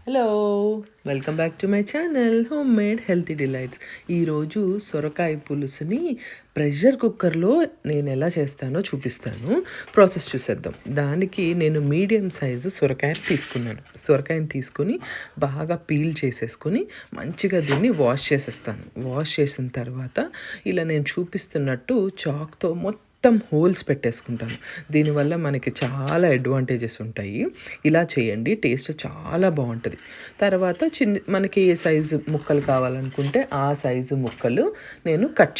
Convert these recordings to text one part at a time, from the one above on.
Hello, welcome back to my channel home made healthy delights. ఈరోజు సొరకాయ పులుసుని pressure కుక్కర్లో నేను ఎలా చేస్తానో చూపిస్తాను. ప్రాసెస్ చూసేద్దాం. దానికి నేను మీడియం సైజు సొరకాయని తీసుకొని బాగా పీల్ చేసేసుకొని మంచిగా దీన్ని వాష్ చేసేస్తాను. వాష్ చేసిన తర్వాత ఇలా నేను చూపిస్తున్నట్టు చాక్తో హోల్స్ పెట్టేసుకుంటాను. దీనివల్ల మనకి చాలా అడ్వాంటేజెస్ ఉంటాయి. ఇలా చేయండి, టేస్ట్ చాలా బాగుంటుంది. తర్వాత మనకి ఏ సైజు ముక్కలు కావాలనుకుంటే ఆ సైజు ముక్కలు నేను కట్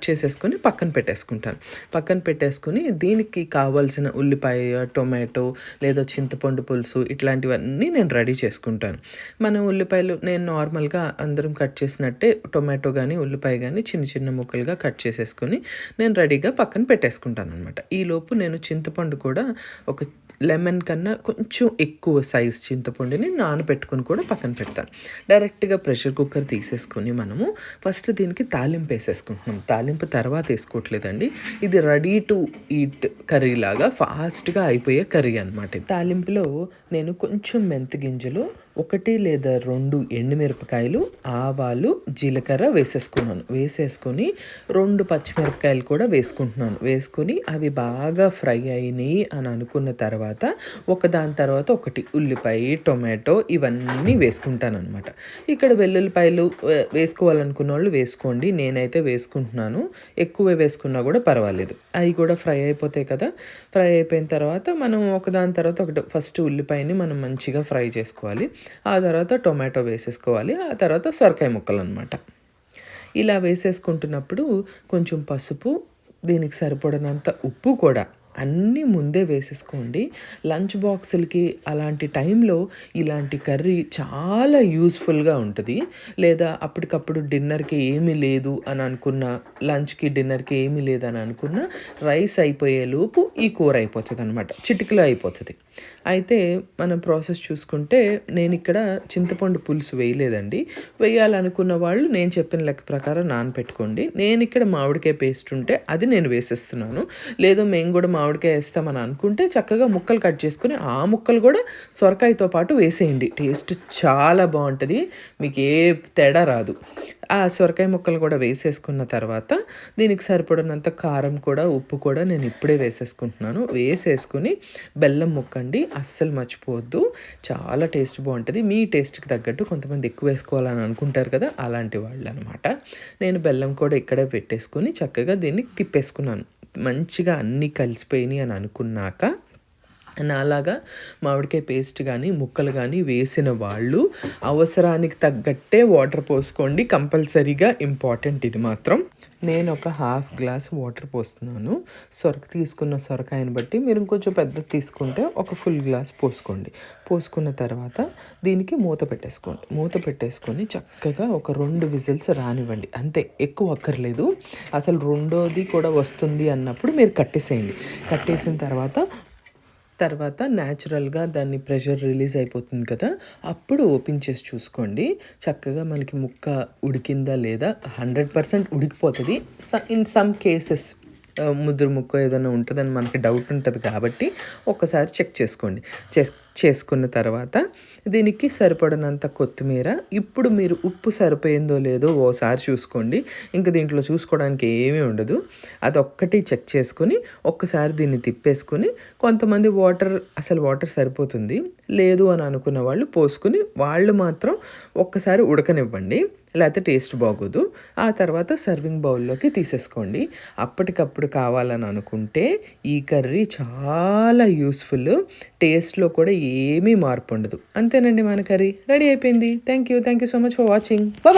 చేసేసుకొని పక్కన పెట్టేసుకుని దీనికి కావాల్సిన ఉల్లిపాయ, టొమాటో లేదా చింతపండు పులుసు ఇట్లాంటివన్నీ నేను రెడీ చేసుకుంటాను. మనం ఉల్లిపాయలు నేను నార్మల్గా అందరం కట్ చేసినట్టే టొమాటో కానీ ఉల్లిపాయ కానీ చిన్న చిన్న ముక్కలుగా కట్ చేసేసుకొని నేను రెడీగా పక్కన పెట్టేసుకుంటాను అనమాట. ఈలోపు నేను చింతపండు కూడా ఒక లెమన్ కన్నా కొంచెం ఎక్కువ సైజ్ చింతపండుని నానబెట్టుకుని కూడా పక్కన పెడతాను. డైరెక్ట్గా ప్రెషర్ కుక్కర్ తీసేసుకొని మనము ఫస్ట్ దీనికి తాలింపు వేసేసుకుంటున్నాం. తాలింపు తర్వాత వేసుకోవట్లేదండి, ఇది రెడీ టు ఈట్ కర్రీ లాగా ఫాస్ట్గా అయిపోయే కర్రీ అనమాట. తాలింపులో నేను కొంచెం మెంతి గింజలు, 1 లేదా 2 ఎండుమిరపకాయలు, ఆవాలు, జీలకర్ర వేసేసుకొని 2 పచ్చిమిరపకాయలు కూడా వేసుకొని అవి బాగా ఫ్రై అయినాయి అని అనుకున్న తర్వాత ఒకదాని తర్వాత ఒకటి ఉల్లిపాయ, టొమాటో ఇవన్నీ వేసుకుంటాను అనమాట. ఇక్కడ వెల్లుల్లిపాయలు వేసుకోవాలనుకున్న వాళ్ళు వేసుకోండి, నేనైతే వేసుకుంటున్నాను. ఎక్కువ వేసుకున్నా కూడా పర్వాలేదు. అవి కూడా ఫ్రై అయిపోతాయి కదా. ఫ్రై అయిపోయిన తర్వాత మనం ఒకదాని తర్వాత ఒకటి ఫస్ట్ ఉల్లిపాయని మనం మంచిగా ఫ్రై చేసుకోవాలి. ఆ తర్వాత టొమాటో వేసేసుకోవాలి. ఆ తర్వాత సొరకాయ ముక్కలు అనమాట. ఇలా వేసేసుకుంటున్నప్పుడు కొంచెం పసుపు, దీనికి సరిపడినంత ఉప్పు కూడా అన్నీ ముందే వేసేసుకోండి. లంచ్ బాక్సులకి అలాంటి టైంలో ఇలాంటి కర్రీ చాలా యూస్ఫుల్గా ఉంటుంది. లేదా అప్పటికప్పుడు డిన్నర్కి ఏమీ లేదు అని అనుకున్న, లంచ్కి డిన్నర్కి ఏమీ లేదని అనుకున్న రైస్ అయిపోయే లోపు ఈ కూర అయిపోతుంది అనమాట. చిటికలో అయిపోతుంది. అయితే మనం ప్రాసెస్ చూసుకుంటే నేను ఇక్కడ చింతపండు పులుసు వేయలేదండి. వేయాలనుకున్న వాళ్ళు నేను చెప్పిన లెక్క ప్రకారం నానపెట్టుకోండి. నేను ఇక్కడ మామిడికాయ పేస్ట్ ఉంటే అది నేను వేసేస్తున్నాను. లేదు మేము కూడా మామిడికాయ వేస్తామని అనుకుంటే చక్కగా ముక్కలు కట్ చేసుకుని ఆ ముక్కలు కూడా సొరకాయతో పాటు వేసేయండి. టేస్ట్ చాలా బాగుంటుంది, మీకు ఏ తేడా రాదు. ఆ సొరకాయ ముక్కలు కూడా వేసేసుకున్న తర్వాత దీనికి సరిపడినంత కారం కూడా ఉప్పు కూడా నేను ఇప్పుడే వేసేసుకుంటున్నాను. వేసేసుకుని బెల్లం ముక్కండి, అస్సలు మర్చిపోవద్దు. చాలా టేస్ట్ బాగుంటుంది. మీ టేస్ట్కి తగ్గట్టు కొంతమంది ఎక్కువ వేసుకోవాలని అనుకుంటారు కదా, అలాంటి వాళ్ళు అనమాట. నేను బెల్లం కూడా ఇక్కడే పెట్టేసుకుని చక్కగా దీన్ని తిప్పేసుకున్నాను. మంచిగా అన్నీ కలిసిపోయినాయి అని అనుకున్నాక నాలాగా మామిడికాయ పేస్ట్ కానీ ముక్కలు కానీ వేసిన వాళ్ళు అవసరానికి తగ్గట్టే వాటర్ పోసుకోండి. కంపల్సరీగా ఇంపార్టెంట్ ఇది మాత్రం. నేను ఒక 1/2 గ్లాస్ వాటర్ పోస్తున్నాను. తీసుకున్న సొరకాయని బట్టి మీరు ఇంకొంచెం పెద్దది తీసుకుంటే ఒక ఫుల్ గ్లాస్ పోసుకున్న తర్వాత దీనికి మూత పెట్టేసుకొని చక్కగా ఒక 2 విజిల్స్ రానివ్వండి. అంతే, ఎక్కువ అక్కర్లేదు. అసలు రెండోది కూడా వస్తుంది అన్నప్పుడు మీరు కట్టేసిన తర్వాత న్యాచురల్గా దాన్ని ప్రెషర్ రిలీజ్ అయిపోతుంది కదా, అప్పుడు ఓపెన్ చేసి చూసుకోండి. చక్కగా మనకి ముక్క ఉడికిందా లేదా 100% ఉడికిపోతుంది. ఇన్ సమ్ కేసెస్ ముద్ర ముక్క ఏదైనా ఉంటుందని మనకి డౌట్ ఉంటుంది కాబట్టి ఒక్కసారి చెక్ చేసుకోండి. చేసుకున్న తర్వాత దీనికి సరిపడినంత కొత్తిమీర, ఇప్పుడు మీరు ఉప్పు సరిపోయిందో లేదో ఓసారి చూసుకోండి. ఇంకా దీంట్లో చూసుకోవడానికి ఏమీ ఉండదు. అదొక్కటి చెక్ చేసుకొని ఒక్కసారి దీన్ని తిప్పేసుకొని, కొంతమంది వాటర్ సరిపోతుంది లేదు అని అనుకున్న వాళ్ళు పోసుకుని వాళ్ళు మాత్రం ఒక్కసారి ఉడకనివ్వండి, లేకపోతే టేస్ట్ బాగోదు. ఆ తర్వాత సర్వింగ్ బౌల్లోకి తీసేసుకోండి. అప్పటికప్పుడు కావాలని అనుకుంటే ఈ కర్రీ చాలా యూస్ఫుల్, టేస్ట్లో కూడా ఏమీ మార్పు ఉండదు. అంతేనండి, మన కర్రీ రెడీ అయిపోయింది. Thank you so much for watching. Bye.